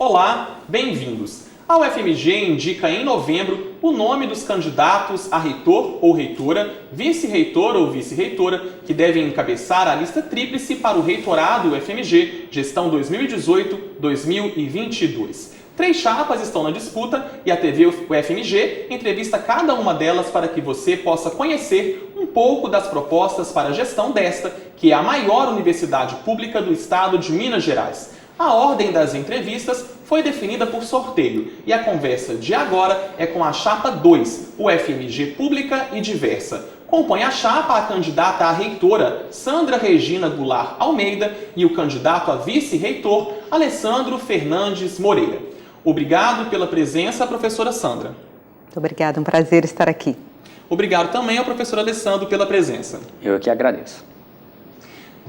Olá, bem-vindos! A UFMG indica em novembro o nome dos candidatos a reitor ou reitora, vice-reitor ou vice-reitora, que devem encabeçar a lista tríplice para o reitorado UFMG, gestão 2018-2022. 3 chapas estão na disputa e a TV UFMG entrevista cada uma delas para que você possa conhecer um pouco das propostas para a gestão desta, que é a maior universidade pública do estado de Minas Gerais. A ordem das entrevistas foi definida por sorteio e a conversa de agora é com a chapa 2, UFMG Pública e Diversa. Compõe a chapa a candidata a reitora, Sandra Regina Goulart Almeida, e o candidato a vice-reitor, Alessandro Fernandes Moreira. Obrigado pela presença, professora Sandra. Muito obrigada, um prazer estar aqui. Obrigado também ao professor Alessandro pela presença. Eu que agradeço.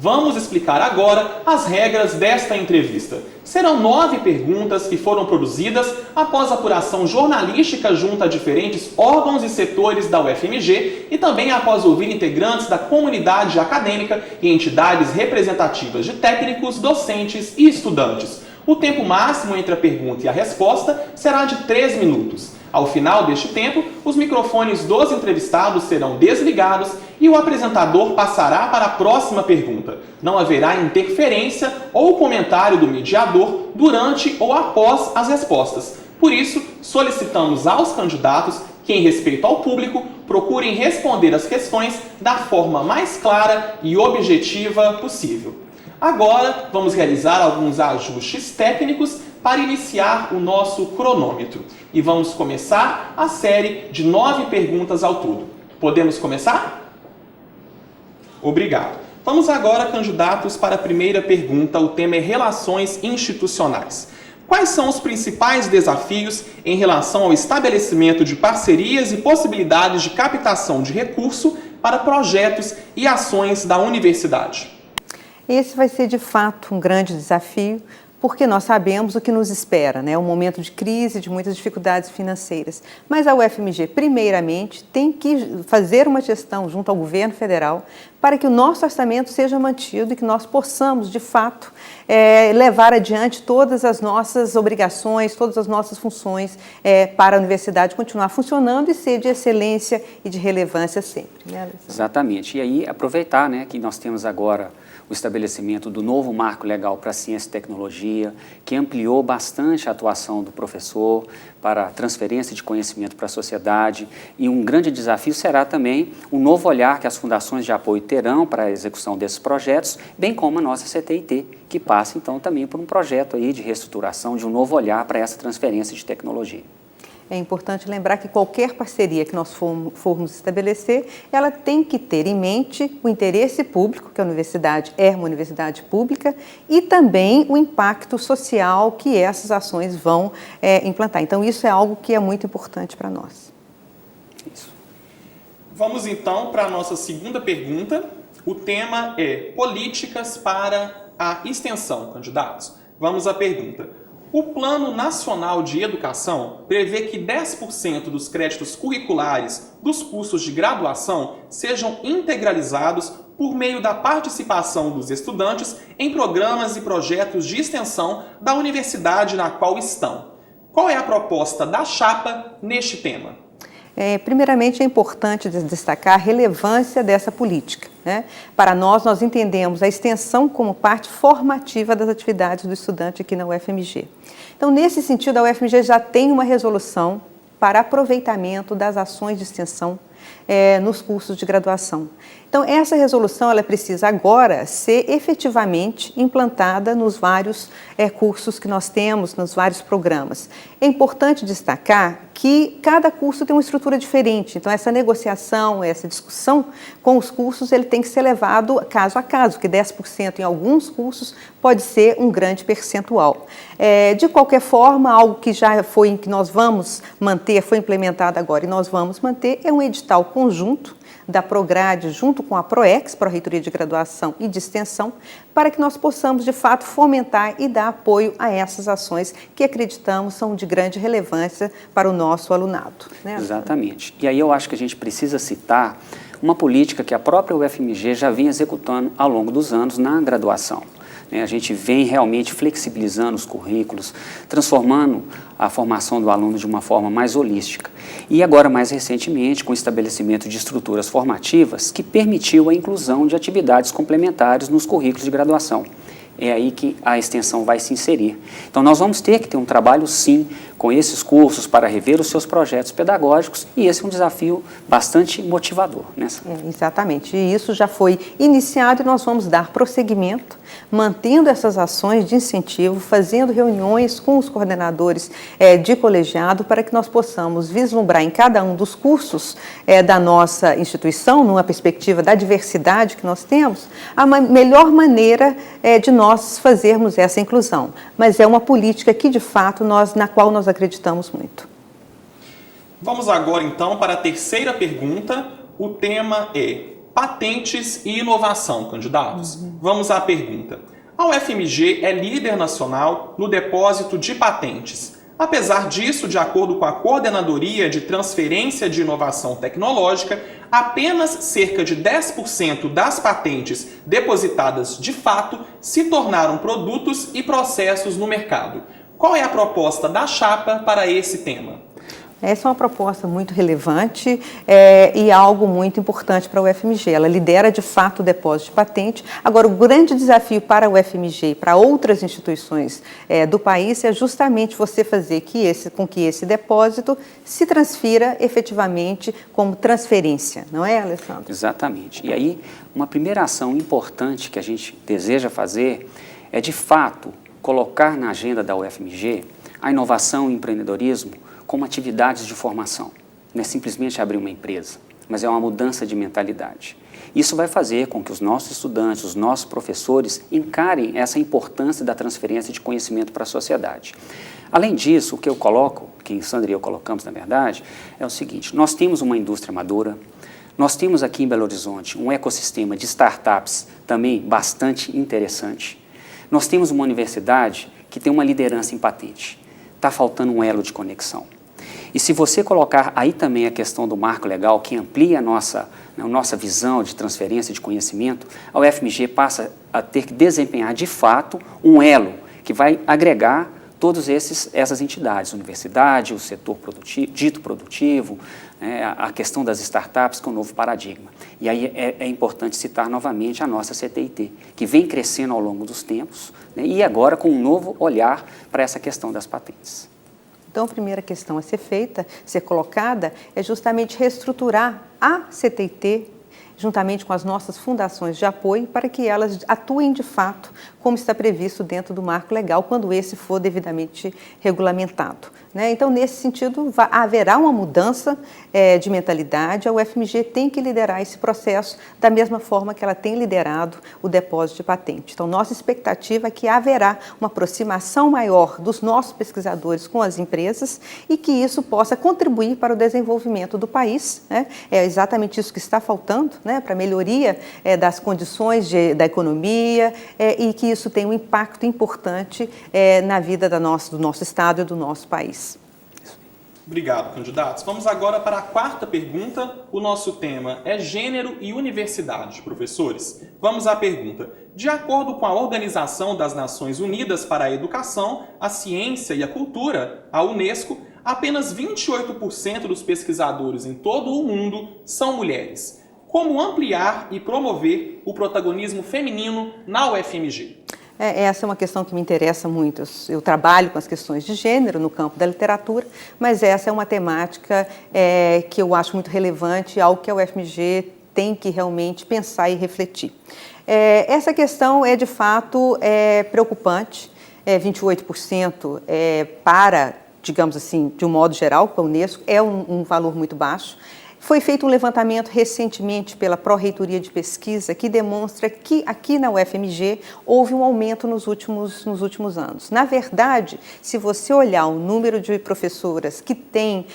Vamos explicar agora as regras desta entrevista. Serão 9 perguntas que foram produzidas após apuração jornalística junto a diferentes órgãos e setores da UFMG e também após ouvir integrantes da comunidade acadêmica e entidades representativas de técnicos, docentes e estudantes. O tempo máximo entre a pergunta e a resposta será de 3 minutos. Ao final deste tempo, os microfones dos entrevistados serão desligados e o apresentador passará para a próxima pergunta. Não haverá interferência ou comentário do mediador durante ou após as respostas. Por isso, solicitamos aos candidatos que, em respeito ao público, procurem responder as questões da forma mais clara e objetiva possível. Agora, vamos realizar alguns ajustes técnicos para iniciar o nosso cronômetro. E vamos começar a série de 9 perguntas ao todo. Podemos começar? Obrigado. Vamos agora, candidatos, para a primeira pergunta. O tema é Relações Institucionais. Quais são os principais desafios em relação ao estabelecimento de parcerias e possibilidades de captação de recurso para projetos e ações da universidade? Esse vai ser, de fato, um grande desafio, porque nós sabemos o que nos espera, né? Um momento de crise, de muitas dificuldades financeiras. Mas a UFMG, primeiramente, tem que fazer uma gestão junto ao governo federal para que o nosso orçamento seja mantido e que nós possamos, de fato, levar adiante todas as nossas obrigações, todas as nossas funções para a universidade continuar funcionando e ser de excelência e de relevância sempre. Né, Alessandro? Exatamente. E aí, aproveitar, né, que nós temos agora o estabelecimento do novo marco legal para ciência e tecnologia, que ampliou bastante a atuação do professor para a transferência de conhecimento para a sociedade. E um grande desafio será também o novo olhar que as fundações de apoio terão para a execução desses projetos, bem como a nossa CTIT, que passa então também por um projeto aí de reestruturação, de um novo olhar para essa transferência de tecnologia. É importante lembrar que qualquer parceria que nós formos estabelecer, ela tem que ter em mente o interesse público, que a universidade é uma universidade pública, e também o impacto social que essas ações vão implantar. Então, isso é algo que é muito importante para nós. Isso. Vamos então para a nossa segunda pergunta. O tema é Políticas para a Extensão, candidatos. Vamos à pergunta. O Plano Nacional de Educação prevê que 10% dos créditos curriculares dos cursos de graduação sejam integralizados por meio da participação dos estudantes em programas e projetos de extensão da universidade na qual estão. Qual é a proposta da chapa neste tema? Primeiramente, é importante destacar a relevância dessa política, né? Para nós entendemos a extensão como parte formativa das atividades do estudante aqui na UFMG. Então, nesse sentido, a UFMG já tem uma resolução para aproveitamento das ações de extensão nos cursos de graduação. Então, essa resolução ela precisa agora ser efetivamente implantada nos vários cursos que nós temos, nos vários programas. É importante destacar que cada curso tem uma estrutura diferente, então essa negociação, essa discussão com os cursos, ele tem que ser levado caso a caso, que 10% em alguns cursos pode ser um grande percentual. De qualquer forma, algo que já foi, que nós vamos manter, foi implementado agora e nós vamos manter, é um edital conjunto da Prograde junto com a PROEX, Pró-Reitoria de Graduação e de Extensão, para que nós possamos, de fato, fomentar e dar apoio a essas ações que acreditamos são de grande relevância para o nosso alunado. Né? Exatamente. E aí eu acho que a gente precisa citar uma política que a própria UFMG já vinha executando ao longo dos anos na graduação. A gente vem realmente flexibilizando os currículos, transformando a formação do aluno de uma forma mais holística. E agora, mais recentemente, com o estabelecimento de estruturas formativas que permitiu a inclusão de atividades complementares nos currículos de graduação. É aí que a extensão vai se inserir. Então, nós vamos ter que ter um trabalho, sim, com esses cursos para rever os seus projetos pedagógicos, e esse é um desafio bastante motivador. Exatamente, e isso já foi iniciado e nós vamos dar prosseguimento, mantendo essas ações de incentivo, fazendo reuniões com os coordenadores de colegiado para que nós possamos vislumbrar em cada um dos cursos da nossa instituição, numa perspectiva da diversidade que nós temos, a melhor maneira de nós fazermos essa inclusão. Mas é uma política que, de fato, na qual nós acreditamos muito. Vamos agora, então, para a terceira pergunta. O tema é patentes e inovação, candidatos. Vamos à pergunta. A UFMG é líder nacional no depósito de patentes. Apesar disso, de acordo com a Coordenadoria de Transferência de Inovação Tecnológica, apenas cerca de 10% das patentes depositadas de fato se tornaram produtos e processos no mercado. Qual é a proposta da chapa para esse tema? Essa é uma proposta muito relevante e algo muito importante para a UFMG. Ela lidera, de fato, o depósito de patente. Agora, o grande desafio para a UFMG e para outras instituições do país é justamente você fazer com que esse depósito se transfira efetivamente como transferência. Não é, Alessandro? Exatamente. E aí, uma primeira ação importante que a gente deseja fazer é, de fato, colocar na agenda da UFMG a inovação e o empreendedorismo como atividades de formação. Não é simplesmente abrir uma empresa, mas é uma mudança de mentalidade. Isso vai fazer com que os nossos estudantes, os nossos professores encarem essa importância da transferência de conhecimento para a sociedade. Além disso, o que eu coloco, que Sandra e eu colocamos na verdade, é o seguinte: nós temos uma indústria madura, nós temos aqui em Belo Horizonte um ecossistema de startups também bastante interessante. Nós temos uma universidade que tem uma liderança em patente. Está faltando um elo de conexão. E se você colocar aí também a questão do marco legal, que amplia a nossa visão de transferência de conhecimento, a UFMG passa a ter que desempenhar, de fato, um elo que vai agregar todas essas entidades, a universidade, o setor dito produtivo, a questão das startups com o novo paradigma. E aí é importante citar novamente a nossa CTIT, que vem crescendo ao longo dos tempos, e agora com um novo olhar para essa questão das patentes. Então, a primeira questão a ser colocada, é justamente reestruturar a CTIT, juntamente com as nossas fundações de apoio, para que elas atuem de fato como está previsto dentro do marco legal, quando esse for devidamente regulamentado. Então, nesse sentido, haverá uma mudança de mentalidade. A UFMG tem que liderar esse processo da mesma forma que ela tem liderado o depósito de patente. Então, nossa expectativa é que haverá uma aproximação maior dos nossos pesquisadores com as empresas e que isso possa contribuir para o desenvolvimento do país. É exatamente isso que está faltando, para a melhoria das condições da economia e que isso tenha um impacto importante na vida do nosso Estado e do nosso país. Obrigado, candidatos. Vamos agora para a quarta pergunta. O nosso tema é gênero e universidade, professores. Vamos à pergunta. De acordo com a Organização das Nações Unidas para a Educação, a Ciência e a Cultura, a Unesco, apenas 28% dos pesquisadores em todo o mundo são mulheres. Como ampliar e promover o protagonismo feminino na UFMG? Essa é uma questão que me interessa muito. Eu trabalho com as questões de gênero no campo da literatura, mas essa é uma temática que eu acho muito relevante, algo que a UFMG tem que realmente pensar e refletir. Essa questão é, de fato, preocupante. 28% para, digamos assim, de um modo geral, com a Unesco, é um valor muito baixo. Foi feito um levantamento recentemente pela Pró-Reitoria de Pesquisa que demonstra que aqui na UFMG houve um aumento nos últimos anos. Na verdade, se você olhar o número de professoras que têm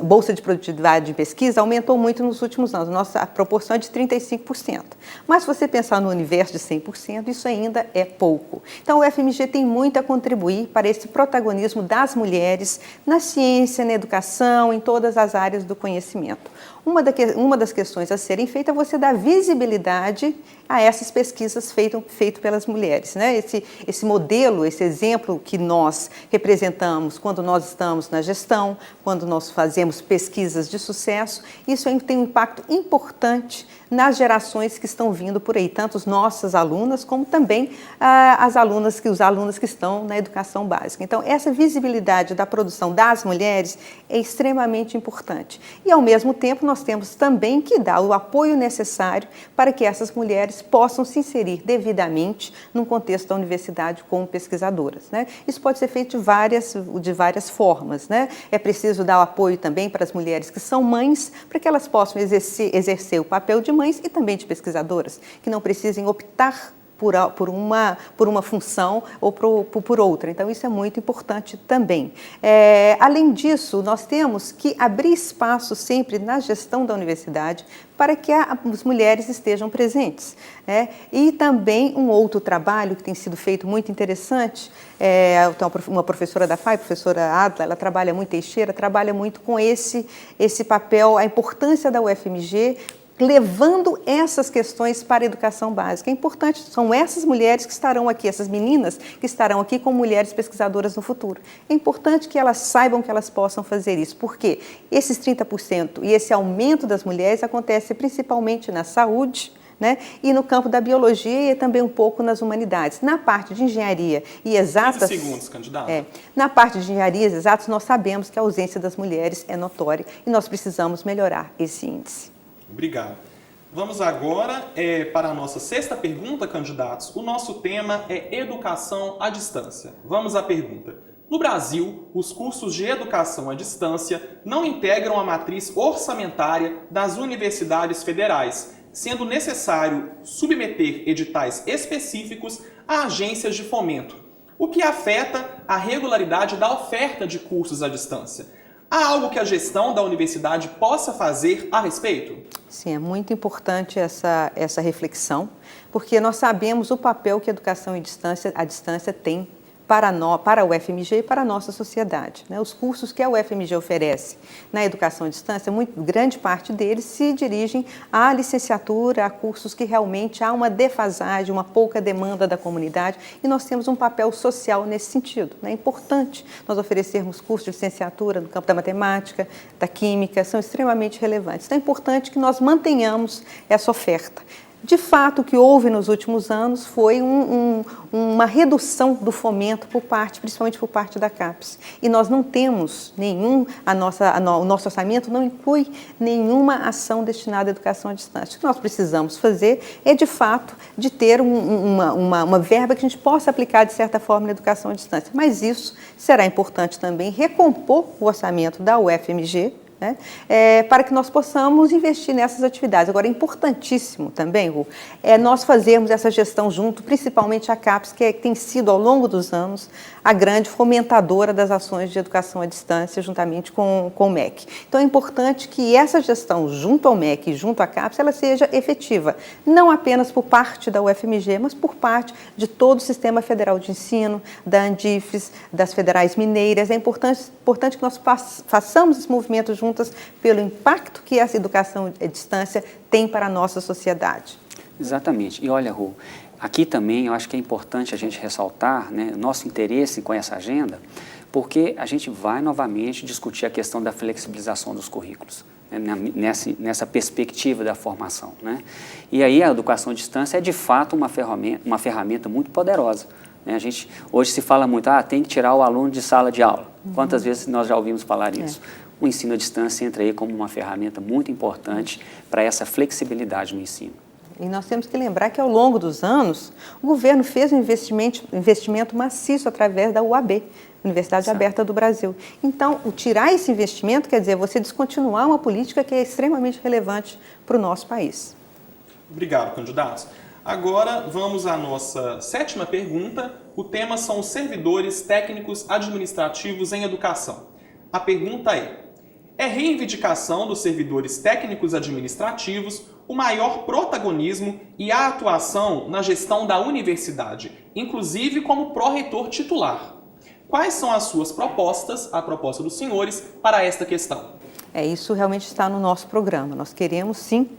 bolsa de produtividade de pesquisa, aumentou muito nos últimos anos. Nossa proporção é de 35%. Mas se você pensar no universo de 100%, isso ainda é pouco. Então, a UFMG tem muito a contribuir para esse protagonismo das mulheres na ciência, na educação, em todas as áreas do conhecimento. Uma das questões a serem feitas é você dar visibilidade a essas pesquisas feitas pelas mulheres, né? Esse modelo, esse exemplo que nós representamos quando nós estamos na gestão, quando nós fazemos pesquisas de sucesso, isso tem um impacto importante nas gerações que estão vindo por aí, tanto as nossas alunas como também os alunos que estão na educação básica. Então, essa visibilidade da produção das mulheres é extremamente importante. E, ao mesmo tempo, nós temos também que dar o apoio necessário para que essas mulheres possam se inserir devidamente no contexto da universidade como pesquisadoras, né? Isso pode ser feito de várias formas, né? É preciso dar o apoio também para as mulheres que são mães, para que elas possam exercer o papel de mães e também de pesquisadoras, que não precisem optar por uma função ou por outra. Então, isso é muito importante também. Além disso, nós temos que abrir espaço sempre na gestão da universidade para que as mulheres estejam presentes. E também um outro trabalho que tem sido feito muito interessante, então uma professora da FAI, a professora Adla, ela trabalha muito, Teixeira, trabalha muito com esse papel, a importância da UFMG, levando essas questões para a educação básica. É importante, são essas mulheres que estarão aqui, essas meninas que estarão aqui como mulheres pesquisadoras no futuro. É importante que elas saibam que elas possam fazer isso, porque esses 30% e esse aumento das mulheres acontece principalmente na saúde, né? E no campo da biologia e também um pouco nas humanidades. Na parte de engenharia e exatas... 15 segundos, candidato. Na parte de engenharia e exatas, nós sabemos que a ausência das mulheres é notória e nós precisamos melhorar esse índice. Obrigado. Vamos agora para a nossa sexta pergunta, candidatos. O nosso tema é educação à distância. Vamos à pergunta. No Brasil, os cursos de educação à distância não integram a matriz orçamentária das universidades federais, sendo necessário submeter editais específicos a agências de fomento, o que afeta a regularidade da oferta de cursos à distância. Há algo que a gestão da universidade possa fazer a respeito? Sim, é muito importante essa reflexão, porque nós sabemos o papel que a educação à distância tem para a UFMG e para a nossa sociedade, né? Os cursos que a UFMG oferece na educação à distância, grande parte deles se dirigem à licenciatura, a cursos que realmente há uma defasagem, uma pouca demanda da comunidade, e nós temos um papel social nesse sentido, né? É importante nós oferecermos cursos de licenciatura no campo da matemática, da química, são extremamente relevantes. Então é importante que nós mantenhamos essa oferta. De fato, o que houve nos últimos anos foi uma redução do fomento principalmente por parte da CAPES. E nós não temos o nosso orçamento não inclui nenhuma ação destinada à educação à distância. O que nós precisamos fazer é, de fato, de ter uma verba que a gente possa aplicar, de certa forma, na educação à distância. Mas isso será importante também recompor o orçamento da UFMG, né? Para que nós possamos investir nessas atividades. Agora, é importantíssimo também, Ru, nós fazermos essa gestão junto, principalmente a CAPES, que tem sido, ao longo dos anos, a grande fomentadora das ações de educação à distância, juntamente com o MEC. Então, é importante que essa gestão, junto ao MEC e junto à CAPES, ela seja efetiva, não apenas por parte da UFMG, mas por parte de todo o Sistema Federal de Ensino, da Andifes, das federais mineiras. É importante que nós façamos esse movimento juntos, pelo impacto que essa educação à distância tem para a nossa sociedade. Exatamente. E olha, Ru, aqui também eu acho que é importante a gente ressaltar, né, nosso interesse com essa agenda, porque a gente vai novamente discutir a questão da flexibilização dos currículos, né, nessa perspectiva da formação, né? E aí a educação à distância é de fato uma ferramenta muito poderosa. A gente, hoje se fala muito, tem que tirar o aluno de sala de aula. Quantas vezes nós já ouvimos falar isso? O ensino à distância entra aí como uma ferramenta muito importante para essa flexibilidade no ensino. E nós temos que lembrar que, ao longo dos anos, o governo fez um investimento maciço através da UAB, Universidade Aberta do Brasil. Então, tirar esse investimento quer dizer você descontinuar uma política que é extremamente relevante para o nosso país. Obrigado, candidatos. Agora, vamos à nossa sétima pergunta. O tema são os servidores técnicos administrativos em educação. A pergunta é reivindicação dos servidores técnicos administrativos o maior protagonismo e a atuação na gestão da universidade, inclusive como pró-reitor titular. Quais são as suas propostas, a proposta dos senhores, para esta questão? Isso realmente está no nosso programa. Nós queremos, sim,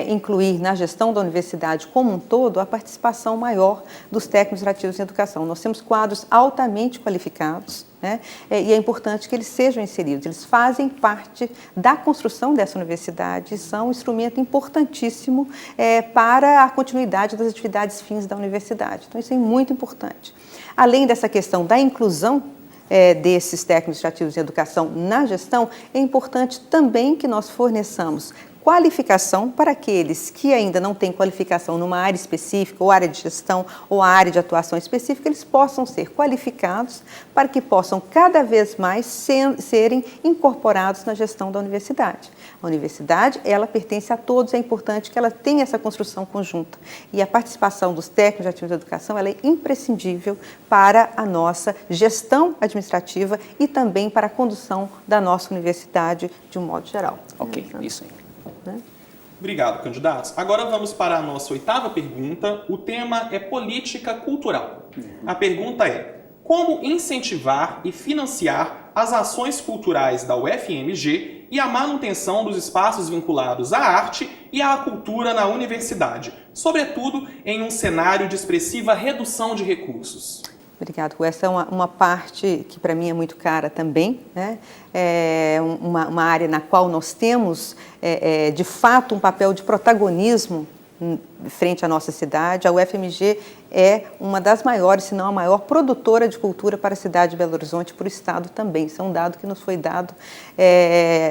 incluir na gestão da universidade como um todo a participação maior dos técnicos administrativos em educação. Nós temos quadros altamente qualificados, né? E é importante que eles sejam inseridos. Eles fazem parte da construção dessa universidade e são um instrumento importantíssimo para a continuidade das atividades fins da universidade. Então, isso é muito importante. Além dessa questão da inclusão desses técnicos administrativos em educação na gestão, é importante também que nós forneçamos qualificação para aqueles que ainda não têm qualificação numa área específica, ou área de gestão, ou a área de atuação específica, eles possam ser qualificados para que possam cada vez mais serem incorporados na gestão da universidade. A universidade, ela pertence a todos, é importante que ela tenha essa construção conjunta. E a participação dos técnicos administrativos de educação, ela é imprescindível para a nossa gestão administrativa e também para a condução da nossa universidade de um modo geral. Ok, isso aí. Obrigado, candidatos. Agora vamos para a nossa 8ª pergunta. O tema é política cultural. A pergunta é: como incentivar e financiar as ações culturais da UFMG e a manutenção dos espaços vinculados à arte e à cultura na universidade, sobretudo em um cenário de expressiva redução de recursos? Obrigada. Essa é uma parte que para mim é muito cara também, né? É uma área na qual nós temos, de fato, um papel de protagonismo frente à nossa cidade. A UFMG é uma das maiores, se não a maior, produtora de cultura para a cidade de Belo Horizonte e para o Estado também. Isso é um dado que nos foi dado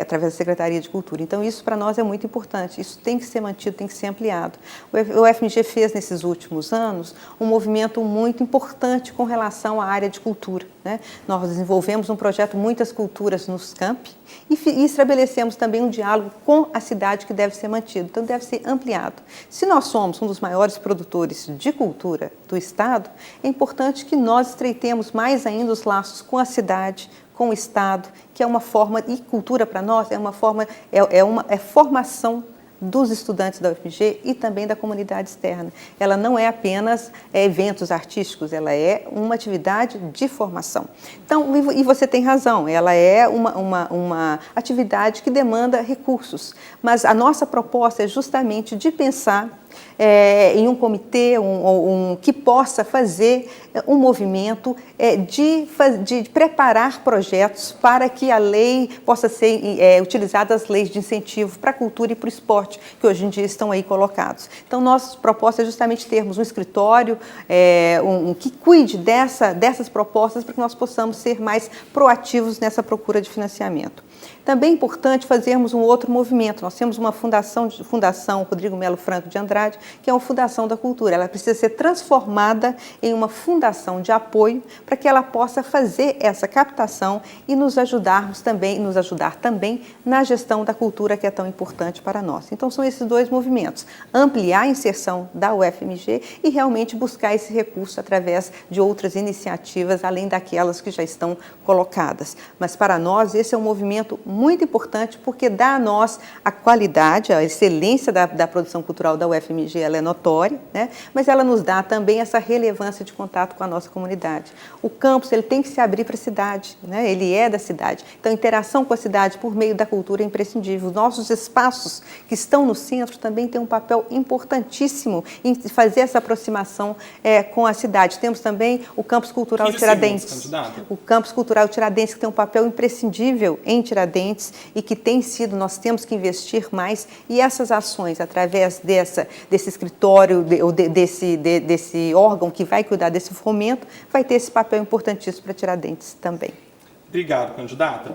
através da Secretaria de Cultura. Então, isso para nós é muito importante. Isso tem que ser mantido, tem que ser ampliado. O UFMG fez, nesses últimos anos, um movimento muito importante com relação à área de cultura, né? Nós desenvolvemos um projeto Muitas Culturas nos Campi e estabelecemos também um diálogo com a cidade que deve ser mantido. Então, deve ser ampliado. Se nós somos um dos maiores produtores de cultura do Estado, é importante que nós estreitemos mais ainda os laços com a cidade, com o Estado, que é uma forma, e cultura para nós é uma forma, é formação dos estudantes da UFMG e também da comunidade externa. Ela não é apenas eventos artísticos, ela é uma atividade de formação. Então, e você tem razão, ela é uma atividade que demanda recursos, mas a nossa proposta é justamente de pensar em um comitê que possa fazer um movimento de preparar projetos para que a lei possa ser utilizada, as leis de incentivo para a cultura e para o esporte, que hoje em dia estão aí colocados. Então, nossa proposta é justamente termos um escritório que cuide dessas propostas para que nós possamos ser mais proativos nessa procura de financiamento. Também é importante fazermos um outro movimento. Nós temos uma fundação Rodrigo Melo Franco de Andrade, que é uma fundação da cultura. Ela precisa ser transformada em uma fundação de apoio para que ela possa fazer essa captação e nos ajudar também na gestão da cultura, que é tão importante para nós. Então, são esses dois movimentos: ampliar a inserção da UFMG e realmente buscar esse recurso através de outras iniciativas, além daquelas que já estão colocadas. Mas, para nós, esse é um movimento muito importante, porque dá a nós a qualidade, a excelência da produção cultural da UFMG, ela é notória, né? Mas ela nos dá também essa relevância de contato com a nossa comunidade. O campus, ele tem que se abrir para a cidade, né? Ele é da cidade. Então, a interação com a cidade por meio da cultura é imprescindível. Os nossos espaços que estão no centro também têm um papel importantíssimo em fazer essa aproximação com a cidade. Temos também o Campus Cultural Tiradentes. O Campus Cultural Tiradentes, que tem um papel imprescindível em Tiradentes e que tem sido, nós temos que investir mais, e essas ações, através desse escritório, desse órgão que vai cuidar desse fomento, vai ter esse papel importantíssimo para Tiradentes também. Obrigado, candidata.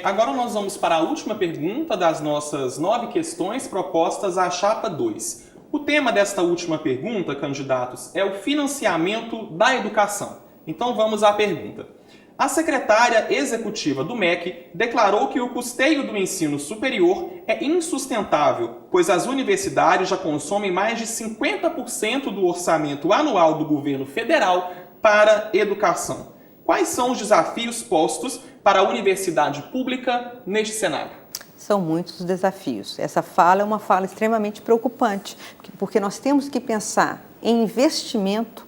Agora nós vamos para a última pergunta das nossas 9 questões propostas à chapa 2. O tema desta última pergunta, candidatos, é o financiamento da educação. Então vamos à pergunta. A secretária executiva do MEC declarou que o custeio do ensino superior é insustentável, pois as universidades já consomem mais de 50% do orçamento anual do governo federal para educação. Quais são os desafios postos para a universidade pública neste cenário? São muitos desafios. Essa fala é uma fala extremamente preocupante, porque nós temos que pensar em investimento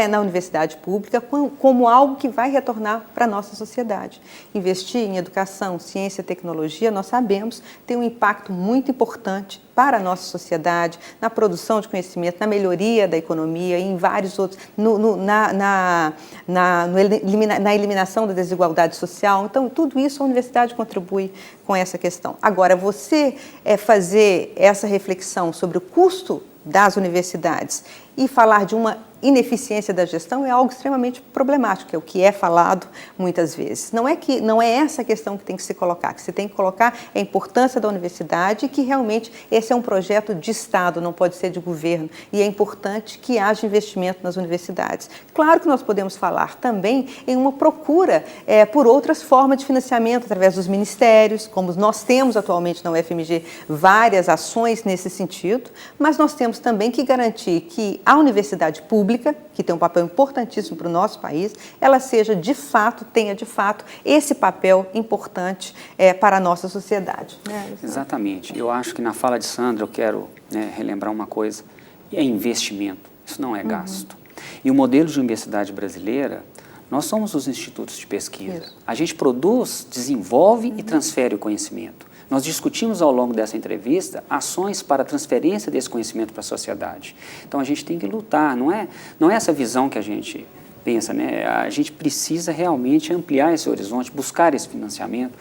na universidade pública como algo que vai retornar para a nossa sociedade. Investir em educação, ciência e tecnologia, nós sabemos, tem um impacto muito importante para a nossa sociedade, na produção de conhecimento, na melhoria da economia e em vários outros, na eliminação da desigualdade social. Então, tudo isso a universidade contribui com essa questão. Agora, você fazer essa reflexão sobre o custo das universidades e falar de uma ineficiência da gestão é algo extremamente problemático, é o que é falado muitas vezes. Não é essa a questão que tem que se colocar, que se tem que colocar é a importância da universidade e que realmente esse é um projeto de Estado, não pode ser de governo, e é importante que haja investimento nas universidades. Claro que nós podemos falar também em uma procura por outras formas de financiamento, através dos ministérios, como nós temos atualmente na UFMG várias ações nesse sentido, mas nós temos também que garantir que a universidade pública, que tem um papel importantíssimo para o nosso país, ela tenha de fato esse papel importante para a nossa sociedade. Exatamente. Eu acho que na fala de Sandra eu quero relembrar uma coisa, é investimento, isso não é gasto. E o modelo de universidade brasileira, nós somos os institutos de pesquisa. Isso. A gente produz, desenvolve e transfere o conhecimento. Nós discutimos ao longo dessa entrevista ações para a transferência desse conhecimento para a sociedade. Então, a gente tem que lutar, não é essa visão que a gente pensa, né? A gente precisa realmente ampliar esse horizonte, buscar esse financiamento,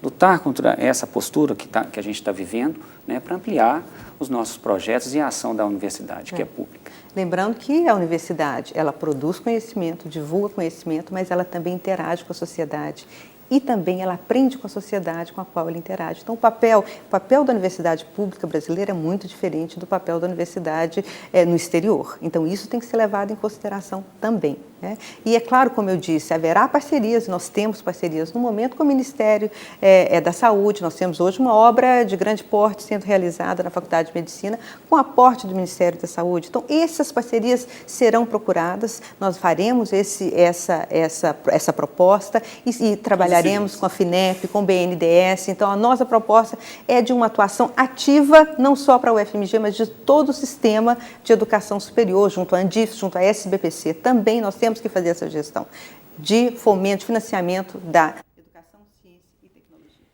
lutar contra essa postura que a gente está vivendo, né, para ampliar os nossos projetos e a ação da universidade, que é pública. Lembrando que a universidade, ela produz conhecimento, divulga conhecimento, mas ela também interage com a sociedade. E também ela aprende com a sociedade com a qual ela interage. Então, o papel da universidade pública brasileira é muito diferente do papel da universidade no exterior. Então, isso tem que ser levado em consideração também. Né? E é claro, como eu disse, haverá parcerias, nós temos parcerias no momento com o Ministério da Saúde, nós temos hoje uma obra de grande porte sendo realizada na Faculdade de Medicina com aporte do Ministério da Saúde. Então, essas parcerias serão procuradas, nós faremos essa proposta e trabalharemos com a FINEP, com o BNDES. Então, a nossa proposta é de uma atuação ativa, não só para a UFMG, mas de todo o sistema de educação superior, junto à Andif, junto à SBPC. Também nós temos que fazer essa gestão de fomento, de financiamento da educação, ciência e tecnologia.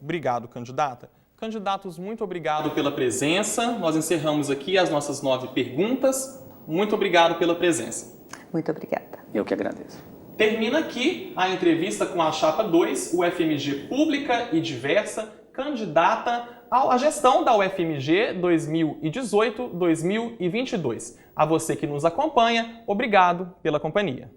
Obrigado, candidata. Candidatos, muito obrigado pela presença. Nós encerramos aqui as nossas 9 perguntas. Muito obrigado pela presença. Muito obrigada. Eu que agradeço. Termina aqui a entrevista com a Chapa 2, UFMG Pública e Diversa, candidata à gestão da UFMG 2018-2022. A você que nos acompanha, obrigado pela companhia.